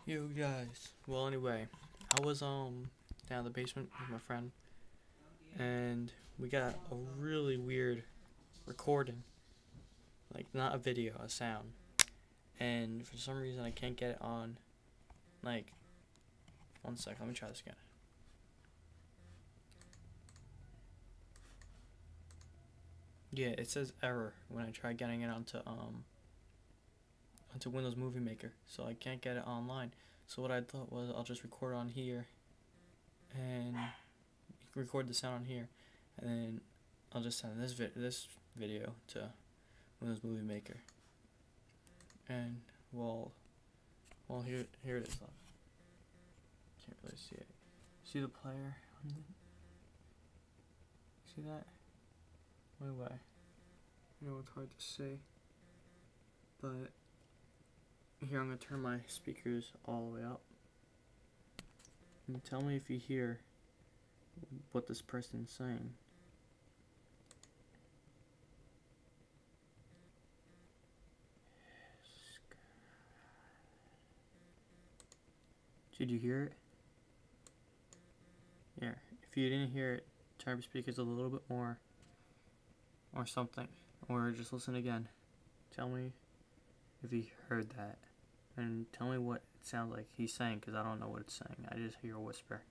Yo guys. Well, anyway, I was down in the basement with my friend, and we got a really weird recording, like not a video, a sound. And for some reason, I can't get it on. Like, one sec, let me try this again. Yeah, it says error when I try getting it onto Windows Movie Maker, so I can't get it online. So what I thought was I'll just record on here and record the sound on here, and then I'll just send this video to Windows Movie Maker. And well, here it is. Can't really see it. See the player? See that? Wait. I know it's hard to see, but here I'm gonna turn my speakers all the way up. And tell me if you hear what this person's saying. Did you hear it? Yeah. If you didn't hear it, turn your speakers a little bit more, or something, or just listen again. Tell me if you heard that, and tell me what it sounds like he's saying, because I don't know what it's saying. I just hear a whisper.